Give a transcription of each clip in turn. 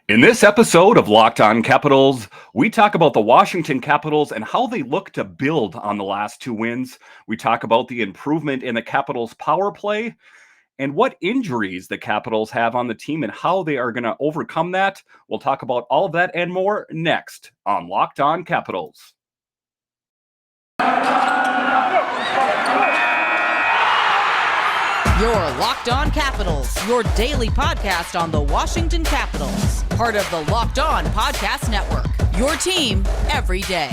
In this episode of Locked On Capitals, we talk about the Washington Capitals and how they look to build on the last two wins. We talk about the improvement in the Capitals' power play and what injuries the Capitals have on the team and how they are going to overcome that. We'll talk about all of that and more next on Locked On Capitals. You're Locked On Capitals, your daily podcast on the Washington Capitals. Part of the Locked On Podcast Network, your team every day.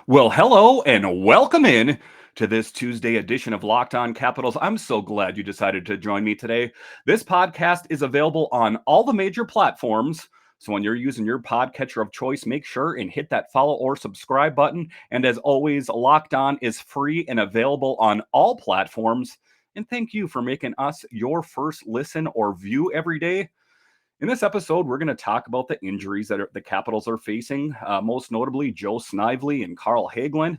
Well, hello and welcome in to this Tuesday edition of Locked On Capitals. I'm so glad you decided to join me today. This podcast is available on all the major platforms. So when you're using your podcatcher of choice, make sure and hit that follow or subscribe button. And as always, Locked On is free and available on all platforms. And thank you for making us your first listen or view every day. In this episode, we're going to talk about the injuries that the Capitals are facing, most notably Joe Snively and Carl Hagelin.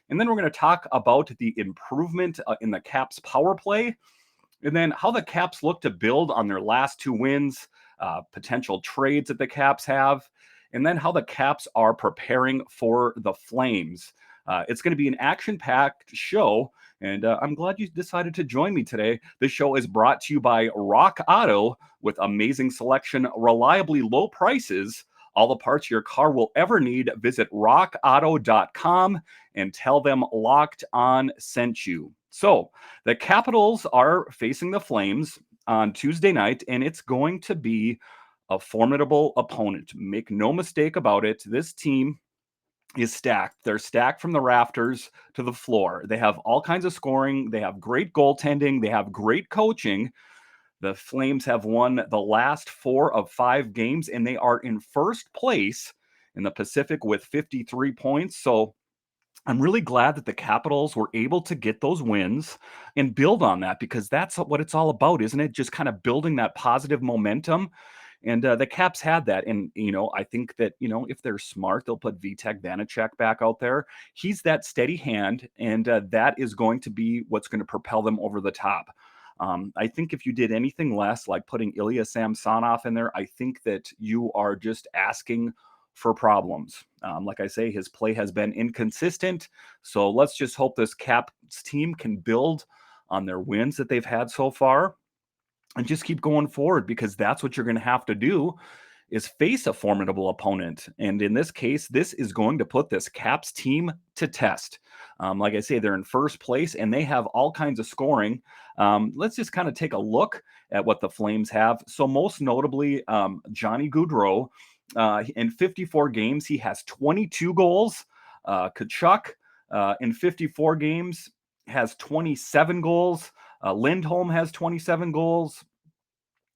And then we're going to talk about the improvement in the Caps power play, and then how the Caps look to build on their last two wins, potential trades that the Caps have, and then how the Caps are preparing for the Flames. It's going to be an action-packed show, and I'm glad you decided to join me today. This show is brought to you by Rock Auto with amazing selection, reliably low prices, all the parts your car will ever need. Visit rockauto.com and tell them Locked On sent you. So the Capitals are facing the Flames on Tuesday night, and it's going to be a formidable opponent. Make no mistake about it. This team is stacked. They're stacked from the rafters to the floor. They have all kinds of scoring. They have great goaltending. They have great coaching. The Flames have won the last 4 of 5 games, and they are in first place in the Pacific with 53 points. So I'm really glad that the Capitals were able to get those wins and build on that, because that's what it's all about, isn't it? Just kind of building that positive momentum. And the Caps had that. And, I think that, if they're smart, they'll put Vitek Vanacek back out there. He's that steady hand, and that is going to be what's going to propel them over the top. I think if you did anything less, like putting Ilya Samsonov in there, I think that you are just asking for problems. Like I say, his play has been inconsistent. So let's just hope this Caps team can build on their wins that they've had so far and just keep going forward, because that's what you're going to have to do, is face a formidable opponent. And in this case, this is going to put this Caps team to test. Like I say, they're in first place and they have all kinds of scoring. Let's just kind of take a look at what the Flames have. So most notably, Johnny Gaudreau, in 54 games, he has 22 goals. Tkachuk, in 54 games, has 27 goals. Lindholm has 27 goals.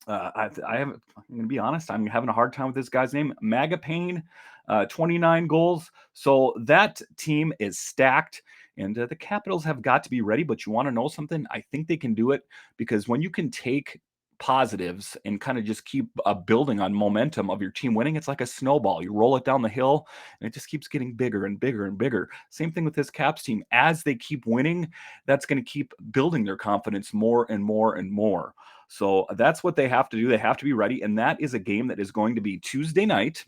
I'm going to be honest, I'm having a hard time with this guy's name. Magapane, 29 goals. So that team is stacked, and the Capitals have got to be ready. But you want to know something? I think they can do it, because when you can take positives and kind of just keep building on momentum of your team winning, it's like a snowball. You roll it down the hill and it just keeps getting bigger and bigger and bigger. Same thing with this Caps team. As they keep winning, that's going to keep building their confidence more and more and more. So that's what they have to do. They have to be ready. And that is a game that is going to be Tuesday night.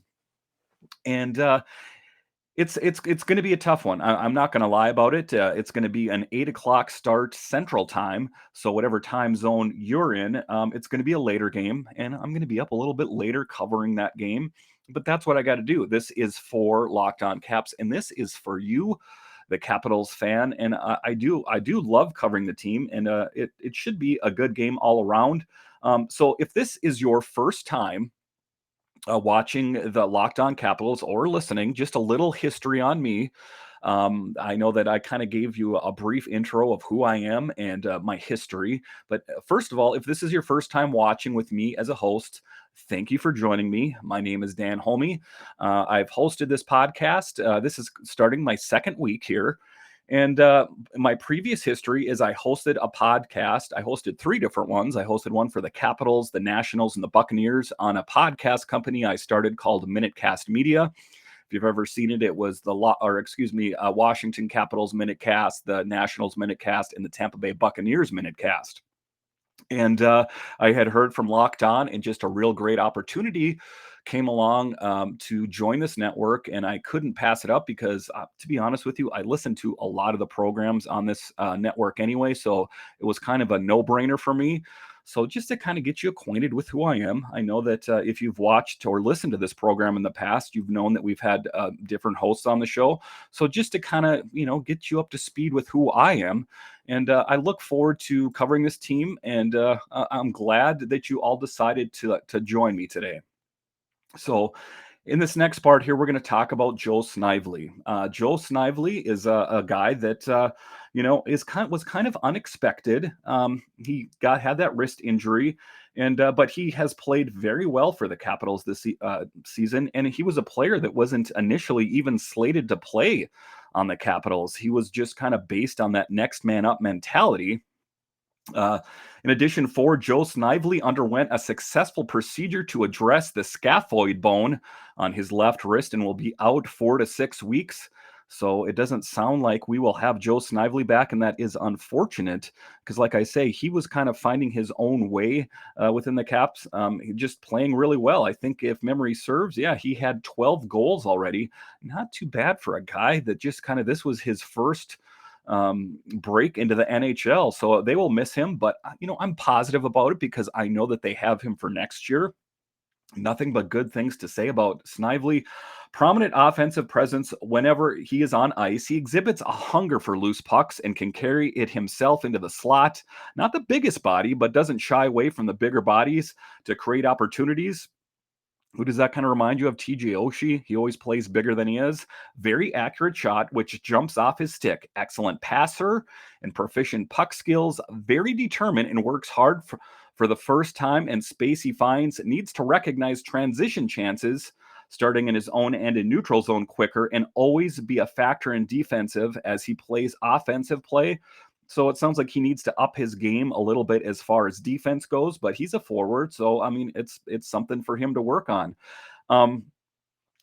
And it's going to be a tough one. I'm not going to lie about it. It's going to be an 8:00 start Central Time. So whatever time zone you're in, it's going to be a later game, and I'm going to be up a little bit later covering that game. But that's what I got to do. This is for Locked On Caps, and this is for you, the Capitals fan. And I do love covering the team, and it should be a good game all around. So if this is your first time watching the Locked On Capitals or listening, just a little history on me. I know that I kind of gave you a brief intro of who I am and my history. But first of all, if this is your first time watching with me as a host, thank you for joining me. My name is Dan Holmi. I've hosted this podcast. This is starting my second week here. And my previous history is I hosted a podcast. I hosted 3 different ones. I hosted one for the Capitals, the Nationals, and the Buccaneers on a podcast company I started called MinuteCast Media. If you've ever seen it, it was Washington Capitals Minute Cast, the Nationals Minute Cast, and the Tampa Bay Buccaneers Minute Cast. And I had heard from Locked On, and just a real great opportunity came along to join this network, and I couldn't pass it up because, to be honest with you, I listened to a lot of the programs on this network anyway, so it was kind of a no-brainer for me. So just to kind of get you acquainted with who I am, I know that if you've watched or listened to this program in the past, you've known that we've had different hosts on the show. So just to kind of, get you up to speed with who I am. And I look forward to covering this team, and I'm glad that you all decided to join me today. So in this next part here, we're going to talk about Joe Snively. Joe Snively is a guy that was kind of unexpected. He had that wrist injury, and but he has played very well for the Capitals this season. And he was a player that wasn't initially even slated to play on the Capitals. He was just kind of based on that next man up mentality. In addition, Joe Snively underwent a successful procedure to address the scaphoid bone on his left wrist and will be out 4 to 6 weeks. So it doesn't sound like we will have Joe Snively back, and that is unfortunate because, like I say, he was kind of finding his own way within the Caps, just playing really well. I think if memory serves, he had 12 goals already. Not too bad for a guy that just this was his first break into the NHL. So they will miss him, but I'm positive about it because I know that they have him for next year. Nothing but good things to say about Snively. Prominent offensive presence whenever he is on ice. He exhibits a hunger for loose pucks and can carry it himself into the slot. Not the biggest body, but doesn't shy away from the bigger bodies to create opportunities. Who does that kind of remind you of? TJ Oshie. He always plays bigger than he is. Very accurate shot, which jumps off his stick. Excellent passer and proficient puck skills. Very determined and works hard for the first time and space he finds. Needs to recognize transition chances, starting in his own end in neutral zone quicker, and always be a factor in defensive as he plays offensive play. So it sounds like he needs to up his game a little bit as far as defense goes, but he's a forward. So, I mean, it's something for him to work on.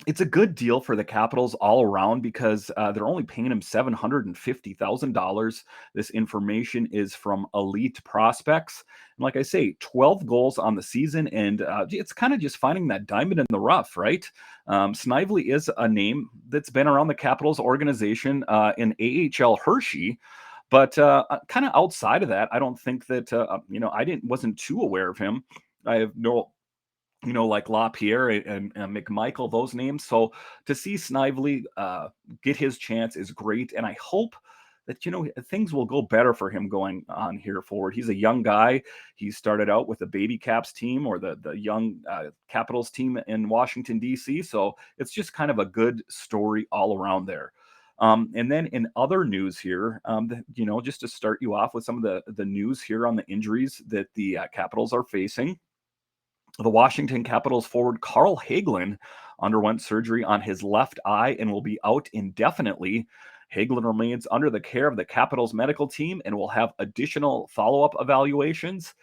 It's a good deal for the Capitals all around because they're only paying him $750,000. This information is from Elite Prospects. And like I say, 12 goals on the season, and it's kind of just finding that diamond in the rough, right? Snively is a name that's been around the Capitals organization in AHL Hershey. But kind of outside of that, I don't think that, wasn't too aware of him. I have no, like LaPierre and McMichael, those names. So to see Snively get his chance is great. And I hope that, things will go better for him going on here forward. He's a young guy. He started out with the Baby Caps team or the young Capitals team in Washington, D.C. So it's just kind of a good story all around there. And then in other news here, just to start you off with some of the news here on the injuries that the Capitals are facing. The Washington Capitals forward Carl Hagelin underwent surgery on his left eye and will be out indefinitely. Hagelin remains under the care of the Capitals medical team and will have additional follow-up evaluations.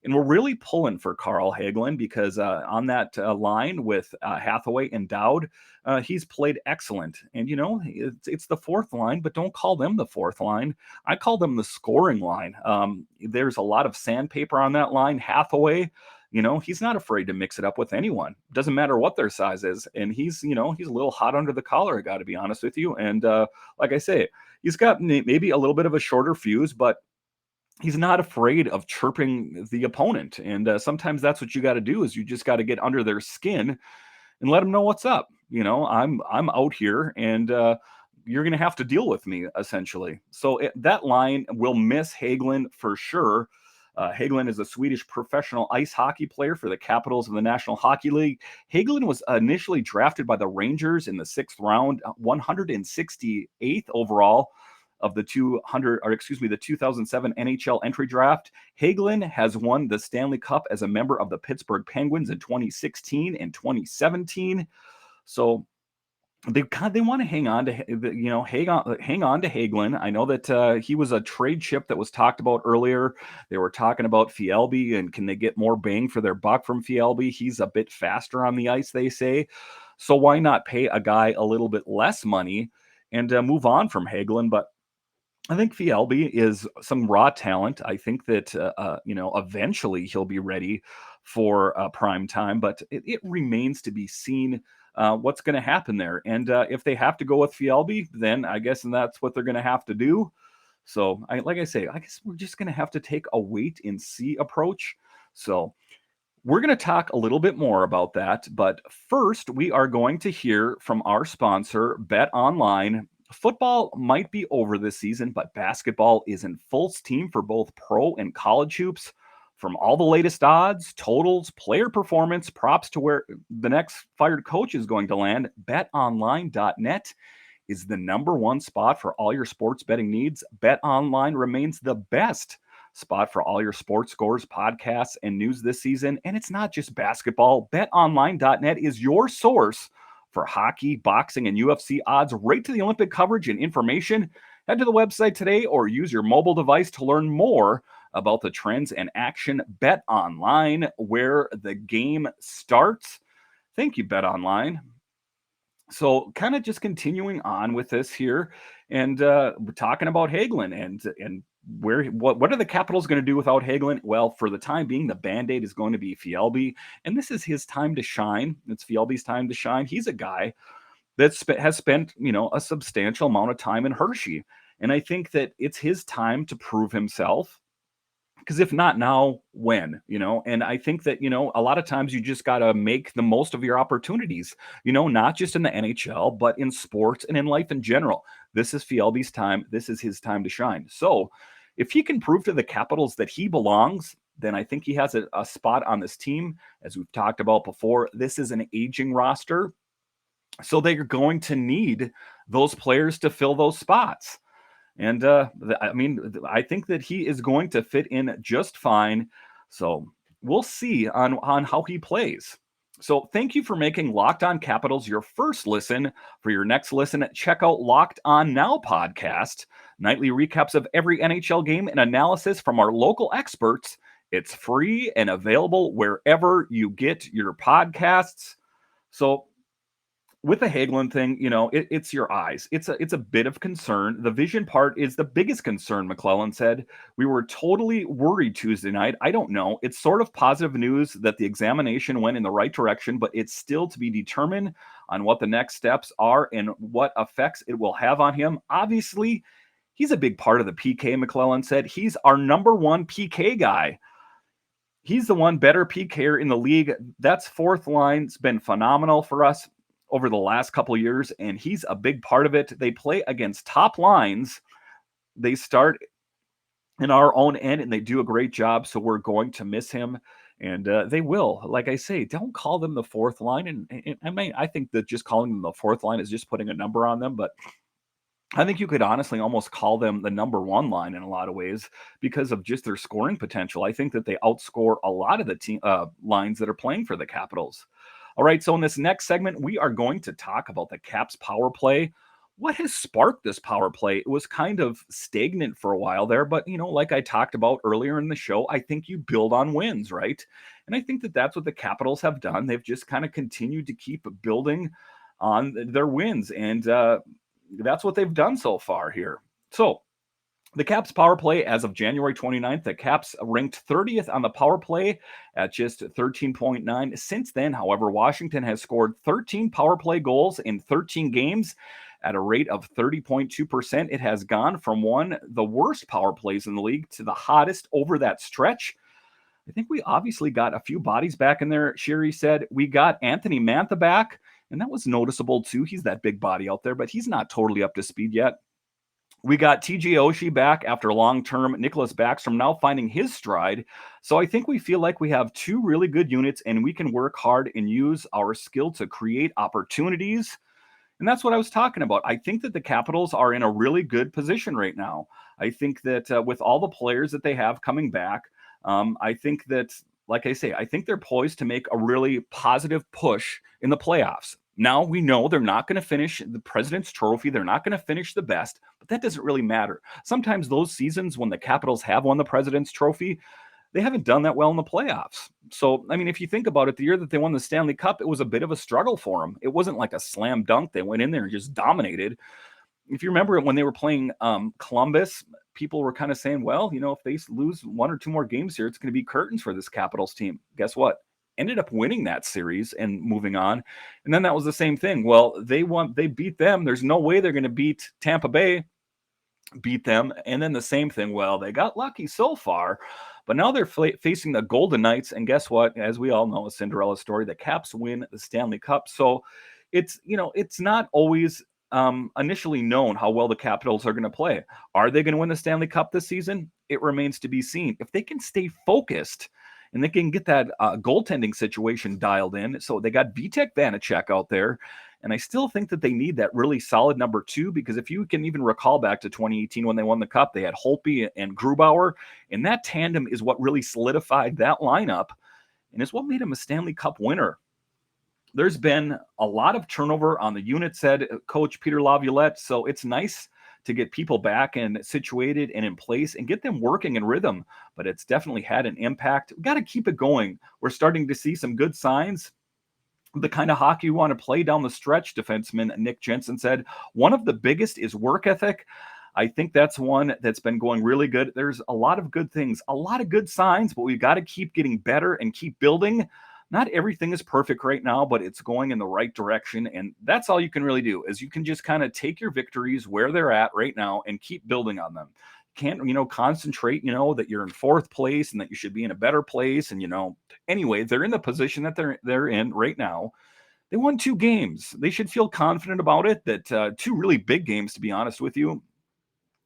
And we're really pulling for Carl Hagelin because on that line with Hathaway and Dowd, he's played excellent. And, it's the fourth line, but don't call them the fourth line. I call them the scoring line. There's a lot of sandpaper on that line. Hathaway, he's not afraid to mix it up with anyone. Doesn't matter what their size is. And he's a little hot under the collar, I got to be honest with you. And like I say, he's got maybe a little bit of a shorter fuse, but he's not afraid of chirping the opponent. And sometimes that's what you got to do is you just got to get under their skin and let them know what's up. I'm out here and you're going to have to deal with me essentially. So that line will miss Hagelin for sure. Hagelin is a Swedish professional ice hockey player for the Capitals of the National Hockey League. Hagelin was initially drafted by the Rangers in the 6th round, 168th overall of the 2007 NHL entry draft. Hagelin has won the Stanley Cup as a member of the Pittsburgh Penguins in 2016 and 2017. So they want to hang on to Hagelin. I know that he was a trade chip that was talked about earlier. They were talking about Fielby and can they get more bang for their buck from Fielby? He's a bit faster on the ice, they say. So why not pay a guy a little bit less money and move on from Hagelin? But I think Fielby is some raw talent. I think that eventually he'll be ready for prime time, but it remains to be seen what's going to happen there. And if they have to go with Fielby, then I guess that's what they're going to have to do. So, like I say, I guess we're just going to have to take a wait and see approach. So, we're going to talk a little bit more about that, but first we are going to hear from our sponsor, BetOnline. Football might be over this season, but basketball is in full steam for both pro and college hoops. From all the latest odds, totals, player performance, props to where the next fired coach is going to land, betonline.net is the number one spot for all your sports betting needs. BetOnline remains the best spot for all your sports scores, podcasts, and news this season. And it's not just basketball. BetOnline.net is your source for hockey, boxing, and UFC odds right to the Olympic coverage and information. Head to the website today or use your mobile device to learn more about the trends and action. BetOnline, where the game starts. Thank you, BetOnline. So kind of just continuing on with this here, and we're talking about Hagelin and what are the Capitals going to do without Hagelin? Well, for the time being, the Band-Aid is going to be Fielby, and this is his time to shine. It's Fielby's time to shine. He's a guy that has spent a substantial amount of time in Hershey, and I think that it's his time to prove himself. Because if not now, when? And I think that a lot of times you just got to make the most of your opportunities, not just in the NHL, but in sports and in life in general. This is Fielby's time. This is his time to shine. So if he can prove to the Capitals that he belongs, then I think he has a spot on this team. As we've talked about before, this is an aging roster, so they're going to need those players to fill those spots. And I think that he is going to fit in just fine. So we'll see on how he plays. So thank you for making Locked On Capitals your first listen. For your next listen, check out Locked On Now podcast, nightly recaps of every NHL game and analysis from our local experts. It's free and available wherever you get your podcasts. So with the Hagelin thing, it's your eyes. It's a bit of concern. The vision part is the biggest concern, McClellan said. We were totally worried Tuesday night. I don't know. It's sort of positive news that the examination went in the right direction, but it's still to be determined on what the next steps are and what effects it will have on him. Obviously, he's a big part of the PK, McClellan said. He's our number one PK guy. He's the one better PKer in the league. That's fourth line's been phenomenal for us over the last couple of years, and he's a big part of it. They play against top lines. They start in our own end, and they do a great job, so we're going to miss him, and they will. Like I say, don't call them the fourth line, and I think that just calling them the fourth line is just putting a number on them, but I think you could honestly almost call them the number one line in a lot of ways because of just their scoring potential. I think that they outscore a lot of the lines that are playing for the Capitals. All right, so in this next segment, we are going to talk about the Caps power play. What has sparked this power play? It was kind of stagnant for a while there, but, like I talked about earlier in the show, I think you build on wins, right? And I think that that's what the Capitals have done. They've just kind of continued to keep building on their wins, and that's what they've done so far here. So the Caps power play as of January 29th, the Caps ranked 30th on the power play at just 13.9. Since then, however, Washington has scored 13 power play goals in 13 games at a rate of 30.2%. It has gone from one of the worst power plays in the league to the hottest over that stretch. I think we obviously got a few bodies back in there. Sherry said we got Anthony Mantha back, and that was noticeable too. He's that big body out there, but he's not totally up to speed yet. We got TJ Oshie back after long-term. Nicholas Backstrom now finding his stride. So I think we feel like we have two really good units, and we can work hard and use our skill to create opportunities. And that's what I was talking about. I think that the Capitals are in a really good position right now. I think that with all the players that they have coming back, I think that, like I say, I think they're poised to make a really positive push in the playoffs. Now we know they're not going to finish the President's Trophy. They're not going to finish the best, but that doesn't really matter. Sometimes those seasons when the Capitals have won the President's Trophy, they haven't done that well in the playoffs. So, I mean, if you think about it, the year that they won the Stanley Cup, it was a bit of a struggle for them. It wasn't like a slam dunk. They went in there and just dominated. If you remember when they were playing Columbus, people were kind of saying, well, if they lose one or two more games here, it's going to be curtains for this Capitals team. Guess what? Ended up winning that series and moving on. And then that was the same thing. Well, they beat them. There's no way they're going to beat Tampa Bay, beat them. And then the same thing. Well, they got lucky so far, but now they're facing the Golden Knights. And guess what? As we all know, a Cinderella story, the Caps win the Stanley Cup. So it's not always initially known how well the Capitals are going to play. Are they going to win the Stanley Cup this season? It remains to be seen. If they can stay focused and they can get that goaltending situation dialed in. So they got Vitek Vanacek out there, and I still think that they need that really solid number two, because if you can even recall back to 2018 when they won the Cup, they had Holmi and Grubauer, and that tandem is what really solidified that lineup and is what made him a Stanley Cup winner. There's been a lot of turnover on the unit, said Coach Peter Laviolette. So it's nice to get people back and situated and in place and get them working in rhythm. But it's definitely had an impact. We've got to keep it going. We're starting to see some good signs. The kind of hockey you want to play down the stretch, defenseman Nick Jensen said. One of the biggest is work ethic. I think that's one that's been going really good. There's a lot of good things, a lot of good signs, but we've got to keep getting better and keep building. Not everything is perfect right now, but it's going in the right direction. And that's all you can really do, is you can just kind of take your victories where they're at right now and keep building on them. Can't, concentrate, that you're in fourth place and that you should be in a better place. And, anyway, they're in the position that they're in right now. They won 2 games. They should feel confident about it, that 2 really big games, to be honest with you,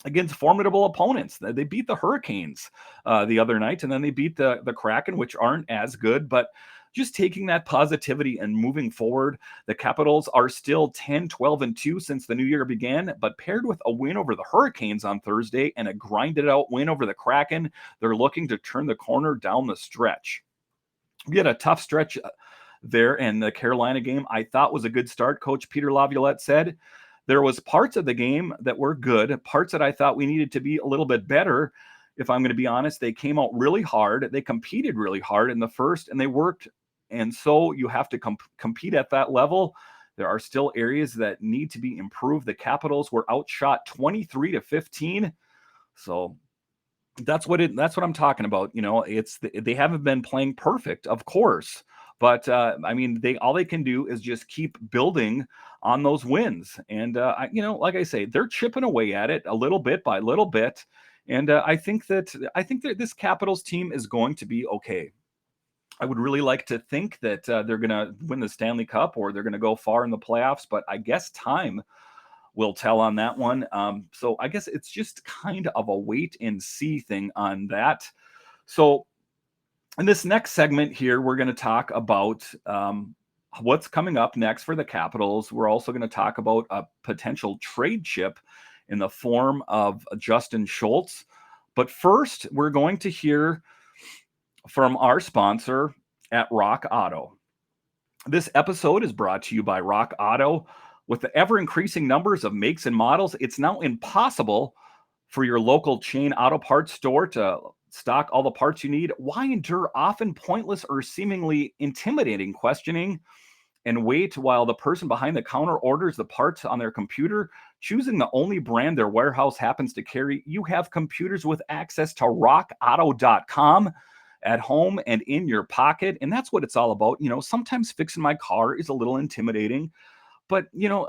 against formidable opponents. They beat the Hurricanes the other night, and then they beat the Kraken, which aren't as good, but just taking that positivity and moving forward. The Capitals are still 10-12-2 since the new year began, but paired with a win over the Hurricanes on Thursday and a grinded out win over the Kraken, they're looking to turn the corner down the stretch. We had a tough stretch there, and the Carolina game I thought was a good start. Coach Peter Laviolette said there was parts of the game that were good, parts that I thought we needed to be a little bit better. If I'm going to be honest, they came out really hard. They competed really hard in the first, and they worked. And so you have to compete at that level. There are still areas that need to be improved. The Capitals were outshot 23-15. So that's what I'm talking about. They haven't been playing perfect, of course. But all they can do is just keep building on those wins. And like I say, they're chipping away at it a little bit by little bit. And I think that this Capitals team is going to be okay. I would really like to think that they're going to win the Stanley Cup or they're going to go far in the playoffs, but I guess time will tell on that one. So I guess it's just kind of a wait and see thing on that. So in this next segment here, we're going to talk about what's coming up next for the Capitals. We're also going to talk about a potential trade chip in the form of Justin Schultz. But first, we're going to hear from our sponsor at Rock Auto. This episode is brought to you by Rock Auto. With the ever-increasing numbers of makes and models, it's now impossible for your local chain auto parts store to stock all the parts you need. Why endure often pointless or seemingly intimidating questioning and wait while the person behind the counter orders the parts on their computer, choosing the only brand their warehouse happens to carry? You have computers with access to rockauto.com at home and in your pocket. And that's what it's all about. Sometimes fixing my car is a little intimidating, but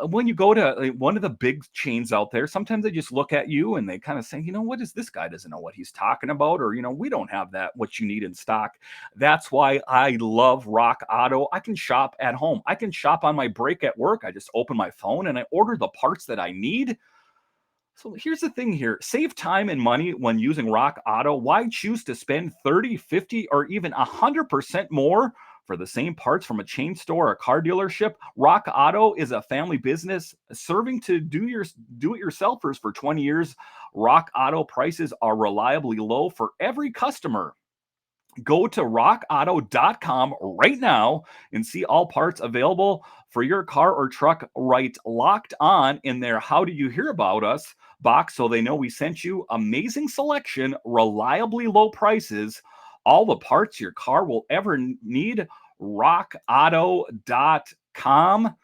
when you go to one of the big chains out there, sometimes they just look at you and they kind of say, what is this guy doesn't know what he's talking about? Or, we don't have what you need in stock. That's why I love Rock Auto. I can shop at home. I can shop on my break at work. I just open my phone and I order the parts that I need. So here's the thing here. Save time and money when using Rock Auto. Why choose to spend 30, 50, or even 100% more for the same parts from a chain store or car dealership? Rock Auto is a family business serving to do-it-yourselfers for 20 years. Rock Auto prices are reliably low for every customer. Go to rockauto.com right now and see all parts available for your car or truck. Write Locked On in their How Do You Hear About Us box so they know we sent you. Amazing selection, reliably low prices, all the parts your car will ever need. RockAuto.com.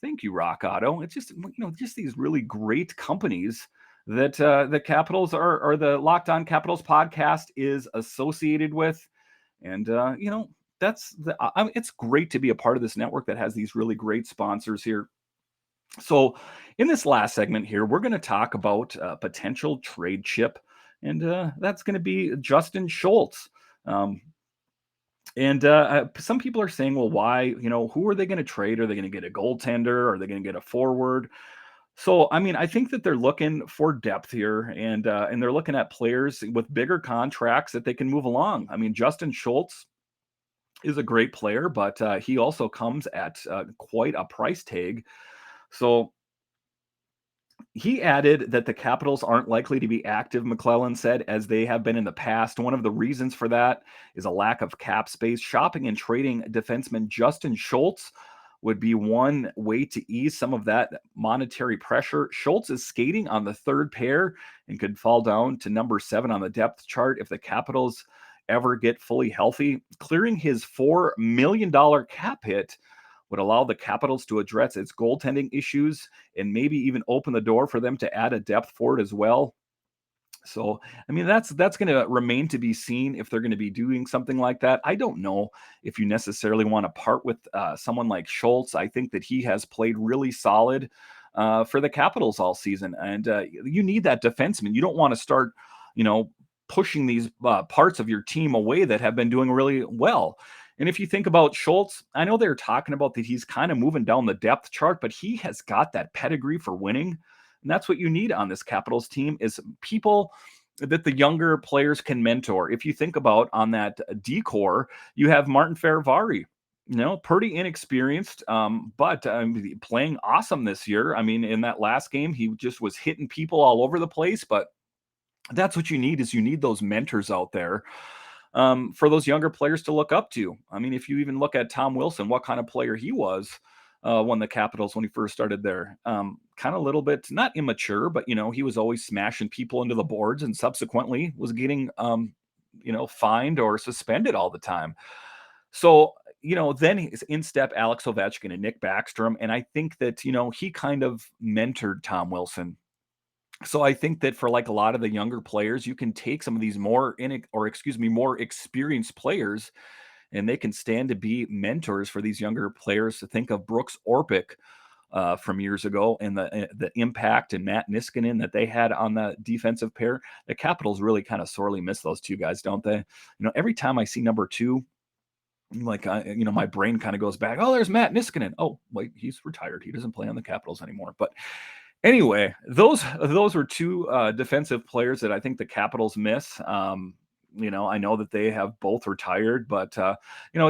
Thank you, Rock Auto. It's just, just these really great companies that the Capitals or the Locked On Capitals podcast is associated with. And, it's great to be a part of this network that has these really great sponsors here. So in this last segment here, we're going to talk about potential trade chip, and that's going to be Justin Schultz. And some people are saying, well, why, who are they going to trade? Are they going to get a goaltender? Are they going to get a forward? So, I mean, I think that they're looking for depth here, and they're looking at players with bigger contracts that they can move along. I mean, Justin Schultz is a great player, but he also comes at quite a price tag. So he added that the Capitals aren't likely to be active, McClellan said, as they have been in the past. One of the reasons for that is a lack of cap space. Shopping and trading defenseman Justin Schultz would be one way to ease some of that monetary pressure. Schultz is skating on the third pair and could fall down to number 7 on the depth chart if the Capitals ever get fully healthy. Clearing his $4 million cap hit would allow the Capitals to address its goaltending issues and maybe even open the door for them to add a depth forward as well. So, I mean, that's going to remain to be seen if they're going to be doing something like that. I don't know if you necessarily want to part with someone like Schultz. I think that he has played really solid for the Capitals all season, and you need that defenseman. You don't want to start, pushing these parts of your team away that have been doing really well. And if you think about Schultz, I know they're talking about that he's kind of moving down the depth chart, but he has got that pedigree for winning. And that's what you need on this Capitals team is people that the younger players can mentor. If you think about on that decor, you have Martin Ferravari, pretty inexperienced, but playing awesome this year. I mean, in that last game, he just was hitting people all over the place, but that's what you need is you need those mentors out there for those younger players to look up to. I mean, if you even look at Tom Wilson, what kind of player he was when the Capitals, when he first started there, kind of a little bit, not immature, but, he was always smashing people into the boards and subsequently was getting, fined or suspended all the time. So, then he's in step Alex Ovechkin and Nick Backstrom. And I think that, he kind of mentored Tom Wilson. So I think that for like a lot of the younger players, you can take some of these more experienced players, and they can stand to be mentors for these younger players. To think of Brooks Orpik from years ago and the impact and Matt Niskanen that they had on the defensive pair. The Capitals really kind of sorely miss those two guys, don't they? Every time I see number 2, like my brain kind of goes back. Oh, there's Matt Niskanen. Oh, wait, he's retired. He doesn't play on the Capitals anymore. But anyway, those were 2 defensive players that I think the Capitals miss. I know that they have both retired, but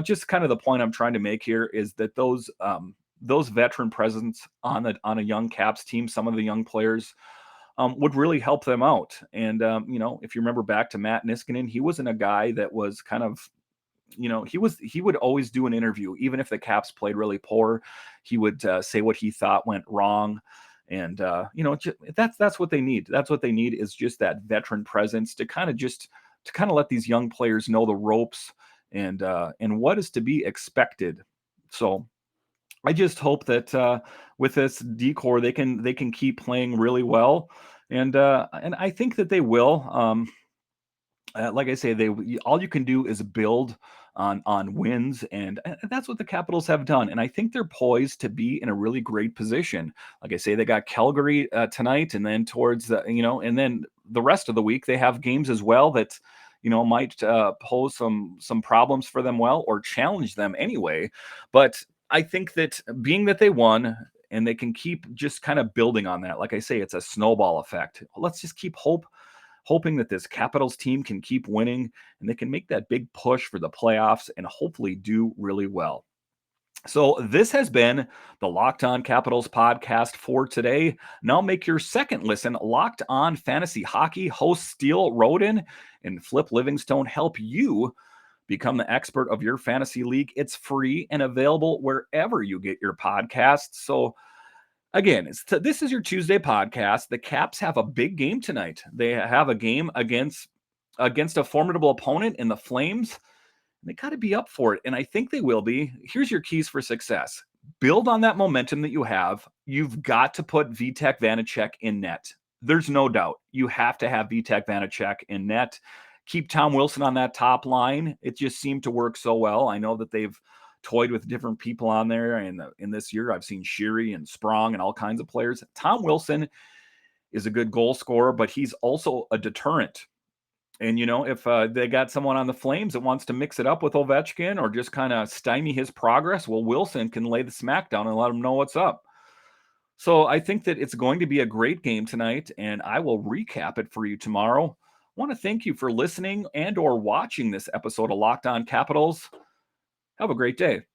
just kind of the point I'm trying to make here is that those veteran presence on a young Caps team, some of the young players would really help them out. And if you remember back to Matt Niskanen, he wasn't a guy that was kind of he would always do an interview, even if the Caps played really poor. He would say what he thought went wrong. And, that's what they need. That's what they need is just that veteran presence to kind of let these young players know the ropes and what is to be expected. So I just hope that with this decor, they can keep playing really well. And I think that they will. Like I say, all you can do is build on wins, and that's what the Capitals have done. And I think they're poised to be in a really great position. Like I say, they got Calgary tonight, and then towards and then the rest of the week they have games as well that might pose some problems for them, or challenge them anyway. But I think that being that they won, and they can keep just kind of building on that. Like I say, it's a snowball effect. Let's just keep hoping that this Capitals team can keep winning and they can make that big push for the playoffs and hopefully do really well. So this has been the Locked On Capitals podcast for today. Now make your second listen Locked On Fantasy Hockey. Hosts Steele Roden and Flip Livingstone help you become the expert of your fantasy league. It's free and available wherever you get your podcasts. So again, this is your Tuesday podcast. The Caps have a big game tonight. They have a game against against a formidable opponent in the Flames. They got to be up for it, and I think they will be. Here's your keys for success. Build on that momentum that you have. You've got to put Vitek Vanacek in net. There's no doubt. You have to have Vitek Vanacek in net. Keep Tom Wilson on that top line. It just seemed to work so well. I know that they've toyed with different people on there, and in this year I've seen Sheary and Sprong and all kinds of players. Tom Wilson is a good goal scorer, but he's also a deterrent. And, if they got someone on the Flames that wants to mix it up with Ovechkin or just kind of stymie his progress, well, Wilson can lay the smack down and let him know what's up. So I think that it's going to be a great game tonight, and I will recap it for you tomorrow. I want to thank you for listening and or watching this episode of Locked On Capitals. Have a great day.